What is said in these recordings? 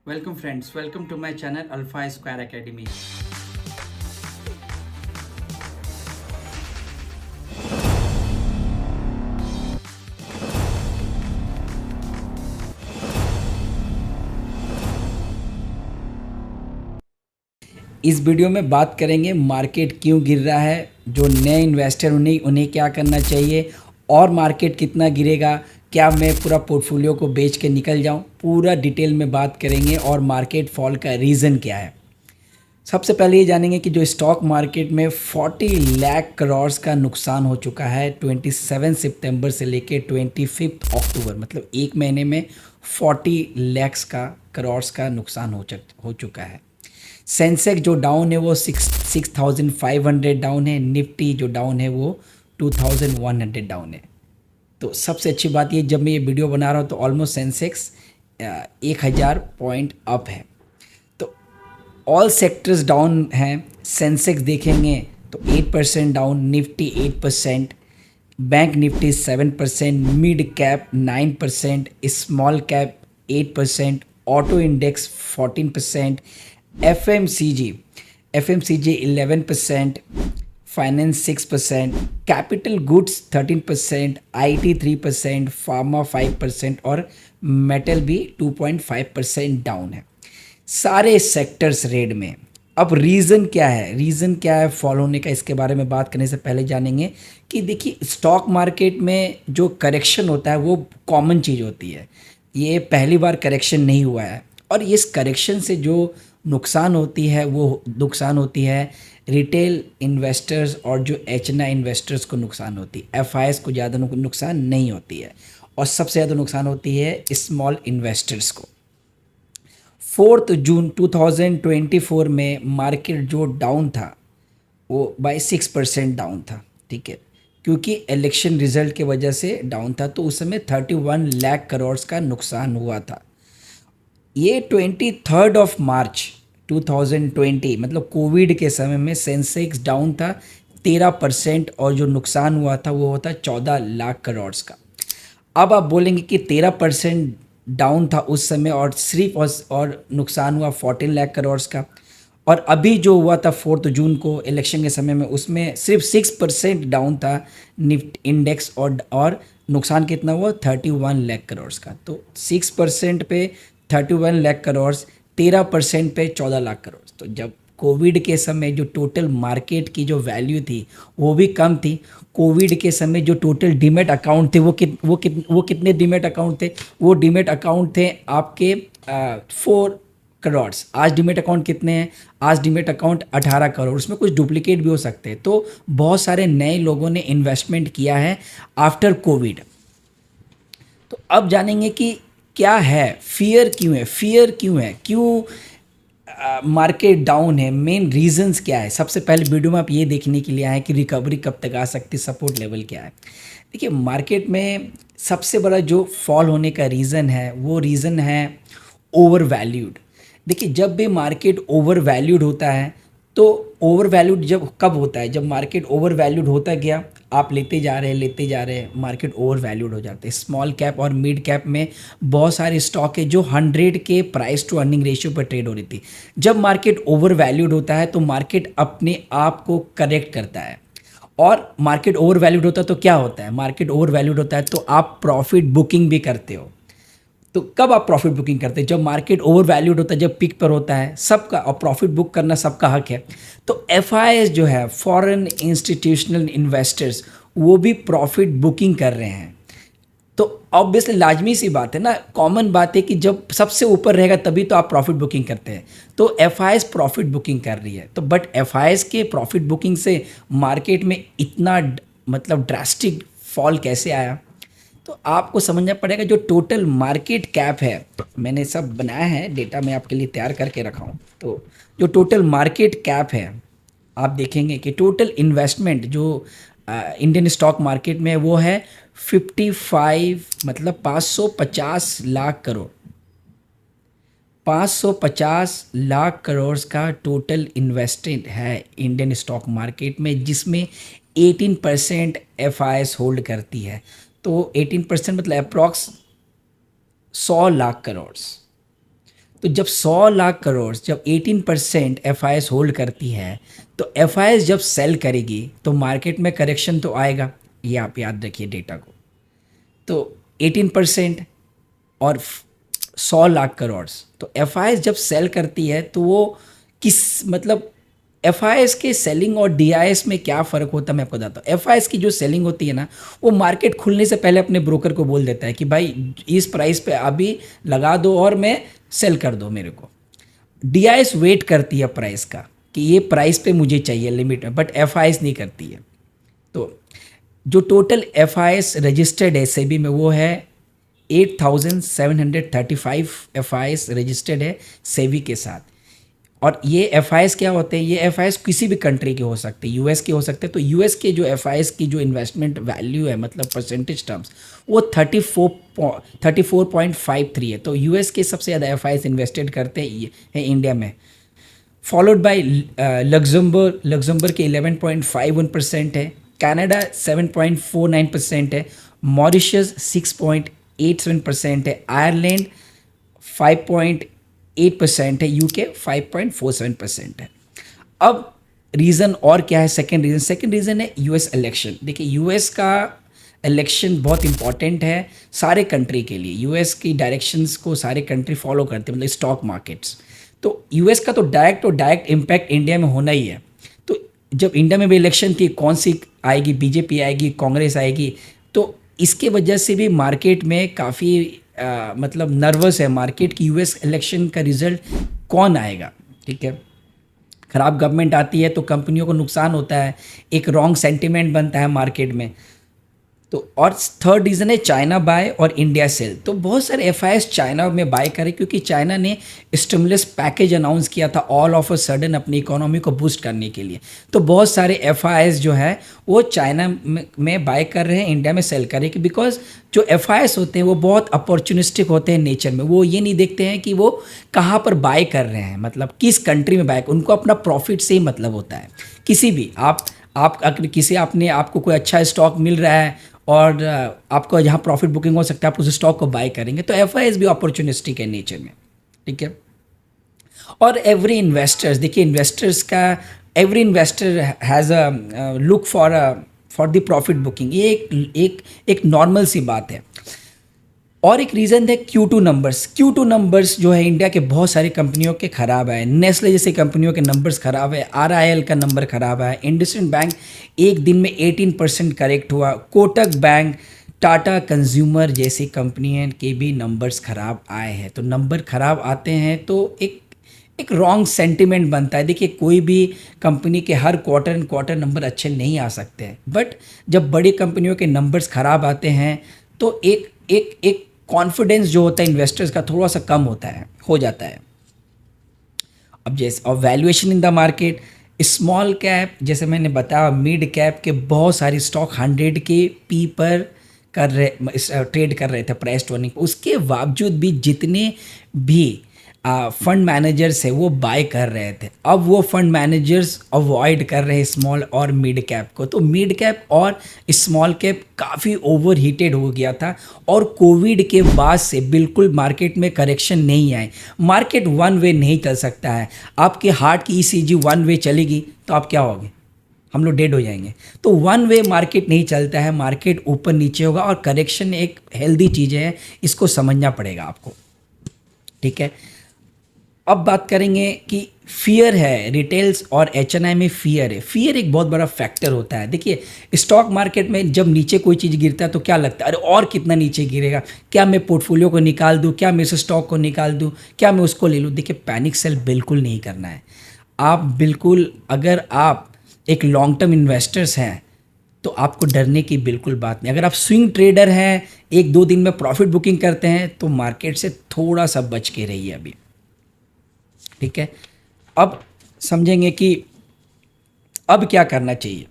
Welcome friends, welcome to my channel Alpha Square Academy. इस video में बात करेंगे मार्केट क्यों गिर रहा है, जो नए इन्वेस्टर उन्हें उन्हें क्या करना चाहिए और मार्केट कितना गिरेगा, क्या मैं पूरा पोर्टफोलियो को बेच के निकल जाऊं, पूरा डिटेल में बात करेंगे और मार्केट फॉल का रीज़न क्या है। सबसे पहले ये जानेंगे कि जो स्टॉक मार्केट में 40 लाख करोड़ का नुकसान हो चुका है 27 सितंबर से लेके 25 अक्टूबर, मतलब एक महीने में 40 लाख का करोड़ का नुकसान हो चुका है। सेंसेक्स जो डाउन है वो 6,500 डाउन है, निफ्टी जो डाउन है वो 2,100 डाउन है। तो सबसे अच्छी बात ये, जब मैं ये वीडियो बना रहा हूँ तो ऑलमोस्ट सेंसेक्स 1,000 पॉइंट अप है। तो ऑल सेक्टर्स डाउन हैं। सेंसेक्स देखेंगे तो 8% down, Nifty 8%, bank Nifty 7%, mid cap 9%, small cap 8%, auto index 14%, FMCG 11%, finance 6%, capital goods 13%, IT 3%, pharma 5% और मेटल भी 2.5% डाउन है। सारे सेक्टर्स रेड में। अब रीज़न क्या है, फॉल होने का, इसके बारे में बात करने से पहले जानेंगे कि देखिए स्टॉक मार्केट में जो करेक्शन होता है वो कॉमन चीज़ होती है। ये पहली बार करेक्शन नहीं हुआ है और इस करेक्शन से जो नुकसान होती है वो नुकसान होती है रिटेल इन्वेस्टर्स और जो एचएनआई इन्वेस्टर्स को नुकसान होती है। एफआईएस को ज़्यादा नुकसान नहीं होती है और सबसे ज़्यादा नुकसान होती है स्मॉल इन्वेस्टर्स को। 4 जून 2024 में मार्केट जो डाउन था वो बाई 6% डाउन था, ठीक है, क्योंकि इलेक्शन रिजल्ट की वजह से डाउन था। तो उस समय 31 लाख करोड़ का नुकसान हुआ था। ये 23 मार्च 2020 मतलब कोविड के समय में सेंसेक्स डाउन था 13% और जो नुकसान हुआ था वो होता 14 लाख करोड़ का। अब आप बोलेंगे कि 13% डाउन था उस समय और सिर्फ और नुकसान हुआ 14 लाख करोड़ का, और अभी जो हुआ था 4 जून को इलेक्शन के समय में उसमें सिर्फ 6% डाउन था निफ्टी इंडेक्स और नुकसान कितना हुआ 31 लाख करोड़ का। तो 6% पे 31 लाख करोड़, 13% पे 14 लाख करोड़। तो जब कोविड के समय जो टोटल मार्केट की जो वैल्यू थी वो भी कम थी। कोविड के समय जो टोटल डीमेट अकाउंट थे वो कितने डीमेट अकाउंट थे, वो डीमेट अकाउंट थे आपके 4 करोड़। आज डीमेट अकाउंट कितने हैं, आज डीमेट अकाउंट 18 करोड़। उसमें कुछ डुप्लीकेट भी हो सकते हैं। तो बहुत सारे नए लोगों ने इन्वेस्टमेंट किया है आफ्टर कोविड। तो अब जानेंगे कि क्या है, फियर क्यों है, क्यों मार्केट डाउन है, मेन रीजंस क्या है। सबसे पहले वीडियो में आप ये देखने के लिए आए कि रिकवरी कब तक आ सकती है, सपोर्ट लेवल क्या है। देखिए मार्केट में सबसे बड़ा जो फॉल होने का रीज़न है वो रीज़न है ओवर वैल्यूड। देखिए जब भी मार्केट ओवर वैल्यूड होता है तो ओवर वैल्यूड जब कब होता है, जब मार्केट ओवर वैल्यूड होता गया, आप लेते जा रहे हैं, मार्केट ओवर वैल्यूड हो जाते हैं। स्मॉल कैप और मिड कैप में बहुत सारे स्टॉक है जो 100 के प्राइस टू अर्निंग रेशियो पर ट्रेड हो रही थी। जब मार्केट ओवर वैल्यूड होता है तो मार्केट अपने आप को करेक्ट करता है, और मार्केट ओवर वैल्यूड होता है तो क्या होता है, मार्केट ओवर वैल्यूड होता है तो आप प्रॉफिट बुकिंग भी करते हो। तो कब आप प्रॉफिट बुकिंग करते हैं, जब मार्केट ओवर वैल्यूड होता है, जब पीक पर होता है सबका, और प्रॉफिट बुक करना सबका हक है। तो एफआईएस जो है फॉरेन इंस्टीट्यूशनल इन्वेस्टर्स, वो भी प्रॉफिट बुकिंग कर रहे हैं। तो ऑब्वियसली लाजमी सी बात है ना, कॉमन बात है कि जब सबसे ऊपर रहेगा तभी तो आप प्रॉफिट बुकिंग करते हैं। तो एफआईएस प्रॉफिट बुकिंग कर रही है। तो बट एफआईएस के प्रॉफिट बुकिंग से मार्केट में इतना मतलब ड्रास्टिक फॉल कैसे आया, तो आपको समझना पड़ेगा। जो टोटल मार्केट कैप है, मैंने सब बनाया है डेटा, मैं आपके लिए तैयार करके रखा हूँ। तो जो टोटल मार्केट कैप है, आप देखेंगे कि टोटल इन्वेस्टमेंट जो इंडियन स्टॉक मार्केट में है वो है 55 मतलब 550 लाख करोड़। 550 लाख करोड़ का टोटल इन्वेस्टेड है इंडियन स्टॉक मार्केट में, जिसमें 18% एफआईएस होल्ड करती है। तो 18% मतलब अप्रॉक्स 100 लाख करोड़। तो जब 100 लाख करोड़, जब 18% एफ आई एस होल्ड करती है, तो एफ आई एस जब सेल करेगी तो मार्केट में करेक्शन तो आएगा। ये आप याद रखिए डेटा को। तो 18% और 100 लाख करोड़, तो एफ आई एस जब सेल करती है तो वो किस मतलब एफ आई एस के सेलिंग और डी आई एस में क्या फ़र्क होता है मैं आपको बताता हूँ। एफ आई एस की जो सेलिंग होती है ना, वो मार्केट खुलने से पहले अपने ब्रोकर को बोल देता है कि भाई इस प्राइस पे अभी लगा दो और मैं सेल कर दो मेरे को। डी आई एस वेट करती है प्राइस का कि ये प्राइस पे मुझे चाहिए लिमिट में, बट एफ आई एस नहीं करती है। तो जो total F I S registered है सेबी में वो है 8,735 एफ आई एस रजिस्टर्ड है सेबी के साथ। और ये एफ आई एस क्या होते हैं, ये एफ आई एस किसी भी कंट्री के हो सकते हैं, यूएस के हो सकते हैं। तो यूएस के जो एफ आई एस की जो इन्वेस्टमेंट वैल्यू है मतलब परसेंटेज टर्म्स, वो 34.53 है। तो यूएस के सबसे ज़्यादा एफ आई एस इन्वेस्टेड करते हैं इंडिया में, फॉलोड बाय लग्जमबर्ग के 11.51% है, कनाडा 7.49% है, मॉरिशस 6.87% है, आयरलैंड 5.8% है, यूके 5.47% है। अब रीज़न और क्या है? सेकेंड रीज़न है यूएस इलेक्शन। देखिए यूएस का इलेक्शन बहुत इंपॉर्टेंट है सारे कंट्री के लिए। यूएस की डायरेक्शंस को सारे कंट्री फॉलो करते हैं, मतलब स्टॉक मार्केट्स। तो यूएस का तो डायरेक्ट इम्पैक्ट इंडिया में होना ही है। तो जब इंडिया में भी इलेक्शन थी, कौन सी आएगी, बीजेपी आएगी, कांग्रेस आएगी, तो इसके वजह से भी मार्केट में काफ़ी मतलब नर्वस है मार्केट की यूएस इलेक्शन का रिजल्ट कौन आएगा। ठीक है, ख़राब गवर्नमेंट आती है तो कंपनियों को नुकसान होता है, एक रॉन्ग सेंटिमेंट बनता है मार्केट में। तो और थर्ड रीज़न है चाइना बाय और इंडिया सेल। तो बहुत सारे एफ आई एस चाइना में बाय करे क्योंकि चाइना ने स्टिमुलस पैकेज अनाउंस किया था ऑल ऑफ अ सडन अपनी इकोनॉमी को बूस्ट करने के लिए। तो बहुत सारे एफ आई एस जो है वो चाइना में बाय कर रहे हैं, इंडिया में सेल कर रहे हैं, बिकॉज जो एफ आई एस होते हैं वो बहुत अपॉर्चुनिस्टिक होते हैं नेचर में। वो ये नहीं देखते हैं कि वो कहाँ पर बाय कर रहे हैं, मतलब किस कंट्री में बाय, उनको अपना प्रॉफिट से ही मतलब होता है। किसी भी आप अगर किसी आपको कोई अच्छा स्टॉक मिल रहा है और आपको जहाँ प्रॉफिट बुकिंग हो सकता है आप उस स्टॉक को बाय करेंगे। तो एफ आई एस भी अपॉर्चुनिस्टिक है नेचर में। ठीक है, और एवरी इन्वेस्टर्स, देखिए इन्वेस्टर्स का every investor has a look for the profit booking. ये एक नॉर्मल सी बात है। और एक रीज़न है Q2 नंबर्स जो है इंडिया के बहुत सारी कंपनियों के ख़राब है। नेस्ले जैसी कंपनियों के नंबर्स ख़राब है, RIL का नंबर ख़राब है, इंडसइंड बैंक एक दिन में 18% करेक्ट हुआ, कोटक बैंक, टाटा कंज्यूमर जैसी कंपनियों के भी नंबर्स ख़राब आए हैं। तो नंबर ख़राब आते हैं तो एक रॉन्ग सेंटिमेंट बनता है। देखिए कोई भी कंपनी के हर क्वार्टर नंबर अच्छे नहीं आ सकते हैं, बट जब बड़ी कंपनियों के नंबर्स ख़राब आते हैं तो एक कॉन्फिडेंस जो होता है इन्वेस्टर्स का थोड़ा सा कम हो जाता है। अब जैसे और valuation in the market, small cap जैसे मैंने बताया, मिड कैप के बहुत सारी स्टॉक 100 के पी पर ट्रेड कर रहे थे प्राइस टू अर्निंग। उसके बावजूद भी जितने भी फंड मैनेजर्स है वो बाय कर रहे थे। अब वो फंड मैनेजर्स अवॉइड कर रहे हैं स्मॉल और मिड कैप को। तो मिड कैप और स्मॉल कैप काफ़ी ओवर हीटेड हो गया था और कोविड के बाद से बिल्कुल मार्केट में करेक्शन नहीं आए। मार्केट वन वे नहीं चल सकता है। आपके हार्ट की ECG वन वे चलेगी तो आप क्या होगे, हम लोग डेड हो जाएंगे। तो वन वे मार्केट नहीं चलता है, मार्केट ऊपर नीचे होगा और करेक्शन एक हेल्दी चीज़ है, इसको समझना पड़ेगा आपको। ठीक है, अब बात करेंगे कि फियर है, रिटेल्स और HNI में फियर है। फियर एक बहुत बड़ा फैक्टर होता है। देखिए स्टॉक मार्केट में जब नीचे कोई चीज़ गिरता है तो क्या लगता है, अरे और कितना नीचे गिरेगा, क्या मैं पोर्टफोलियो को निकाल दूँ, क्या मैं इस स्टॉक को निकाल दूँ, क्या मैं उसको ले लूँ। देखिए पैनिक सेल बिल्कुल नहीं करना है। आप बिल्कुल, अगर आप एक लॉन्ग टर्म इन्वेस्टर्स हैं तो आपको डरने की बिल्कुल बात नहीं। अगर आप स्विंग ट्रेडर हैं, 1-2 दिन में प्रॉफिट बुकिंग करते हैं, तो मार्केट से थोड़ा सा बच के रहिए अभी। ठीक है, अब समझेंगे कि अब क्या करना चाहिए,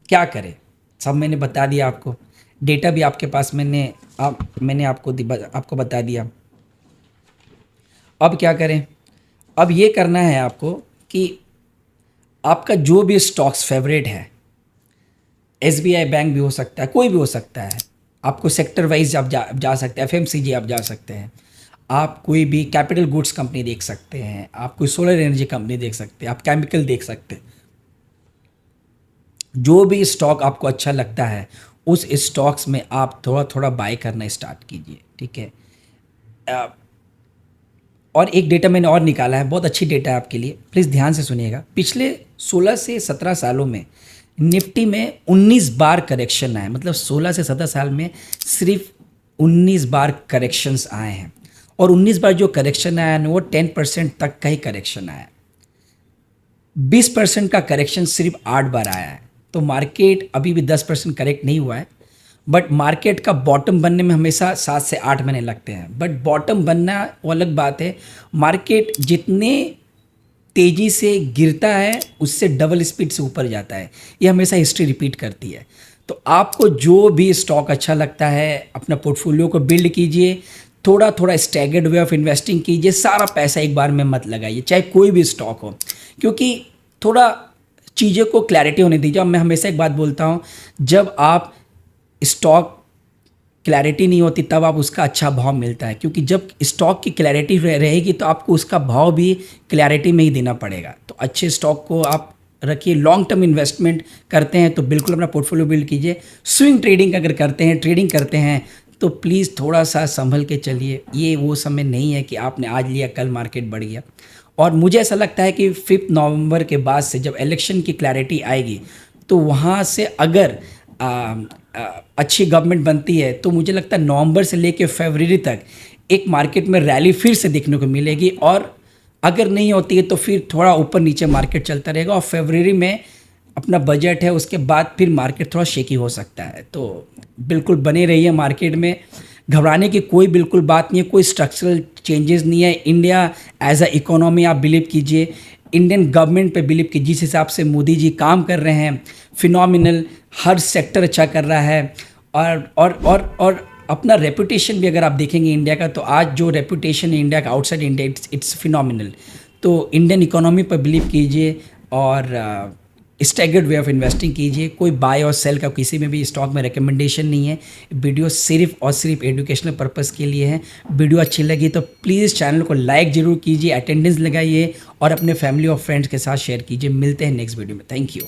क्या करें। सब मैंने बता दिया आपको, डेटा भी आपके पास मैंने आपको बता दिया। अब क्या करें, अब ये करना है आपको कि आपका जो भी स्टॉक्स फेवरेट है, SBI बैंक भी हो सकता है, कोई भी हो सकता है, आपको सेक्टर वाइज आप जा सकते हैं, FMCG आप जा सकते हैं। आप कोई भी कैपिटल गुड्स कंपनी देख सकते हैं, आप कोई सोलर एनर्जी कंपनी देख सकते हैं, आप केमिकल देख सकते हैं। जो भी स्टॉक आपको अच्छा लगता है उस स्टॉक्स में आप थोड़ा थोड़ा बाय करना स्टार्ट कीजिए, ठीक है। अ, और एक डेटा मैंने और निकाला है, बहुत अच्छी डेटा है आपके लिए, प्लीज़ ध्यान से सुनिएगा। पिछले 16 से 17 सालों में निफ्टी में 19 बार करेक्शन आए, मतलब 16 से 17 साल में सिर्फ 19 बार करेक्शंस आए हैं। और 19 बार जो करेक्शन आया है वो 10% तक का ही करेक्शन आया है। 20% का करेक्शन सिर्फ 8 बार आया है। तो मार्केट अभी भी 10% करेक्ट नहीं हुआ है, बट मार्केट का बॉटम बनने में हमेशा 7 से 8 महीने लगते हैं। बट बॉटम बनना वो अलग बात है। मार्केट जितने तेज़ी से गिरता है उससे डबल स्पीड से ऊपर जाता है, ये हमेशा हिस्ट्री रिपीट करती है। तो आपको जो भी स्टॉक अच्छा लगता है अपना पोर्टफोलियो को बिल्ड कीजिए, थोड़ा थोड़ा स्टैगर्ड वे ऑफ इन्वेस्टिंग कीजिए, सारा पैसा एक बार में मत लगाइए, चाहे कोई भी स्टॉक हो, क्योंकि थोड़ा चीज़ों को क्लैरिटी होने दीजिए। और मैं हमेशा एक बात बोलता हूँ, जब आप स्टॉक क्लैरिटी नहीं होती तब आप उसका अच्छा भाव मिलता है, क्योंकि जब स्टॉक की क्लैरिटी रहेगी तो आपको उसका भाव भी क्लैरिटी में ही देना पड़ेगा। तो अच्छे स्टॉक को आप रखिए। लॉन्ग टर्म इन्वेस्टमेंट करते हैं तो बिल्कुल अपना पोर्टफोलियो बिल्ड कीजिए। स्विंग ट्रेडिंग अगर करते हैं, ट्रेडिंग करते हैं, तो प्लीज़ थोड़ा सा संभल के चलिए। ये वो समय नहीं है कि आपने आज लिया कल मार्केट बढ़ गया। और मुझे ऐसा लगता है कि 5 नवंबर के बाद से जब इलेक्शन की क्लैरिटी आएगी तो वहाँ से अगर अच्छी गवर्नमेंट बनती है तो मुझे लगता है नवंबर से लेकर फरवरी तक एक मार्केट में रैली फिर से देखने को मिलेगी। और अगर नहीं होती है तो फिर थोड़ा ऊपर नीचे मार्केट चलता रहेगा। और फरवरी में अपना बजट है, उसके बाद फिर मार्केट थोड़ा शेकी हो सकता है। तो बिल्कुल बने रहिए मार्केट में, घबराने की कोई बिल्कुल बात नहीं है, कोई स्ट्रक्चरल चेंजेस नहीं है। इंडिया एज अ इकोनॉमी आप बिलीव कीजिए, इंडियन गवर्नमेंट पे बिलीव कीजिए। जिस हिसाब से मोदी जी काम कर रहे हैं, फिनोमिनल, हर सेक्टर अच्छा कर रहा है। और अपना रेपुटेशन भी अगर आप देखेंगे इंडिया का, तो आज जो रेपुटेशन है इंडिया का आउटसाइड इंडिया, इट्स फिनोमिनल। तो इंडियन इकोनॉमी पर बिलीव कीजिए और स्टैगर्ड वे ऑफ इन्वेस्टिंग कीजिए। कोई बाय और सेल का किसी में भी स्टॉक में रिकमेंडेशन नहीं है। वीडियो सिर्फ और सिर्फ एजुकेशनल पर्पस के लिए है। वीडियो अच्छी लगी तो प्लीज़ चैनल को लाइक ज़रूर कीजिए, अटेंडेंस लगाइए और अपने फैमिली और फ्रेंड्स के साथ शेयर कीजिए। मिलते हैं नेक्स्ट वीडियो में। Thank you.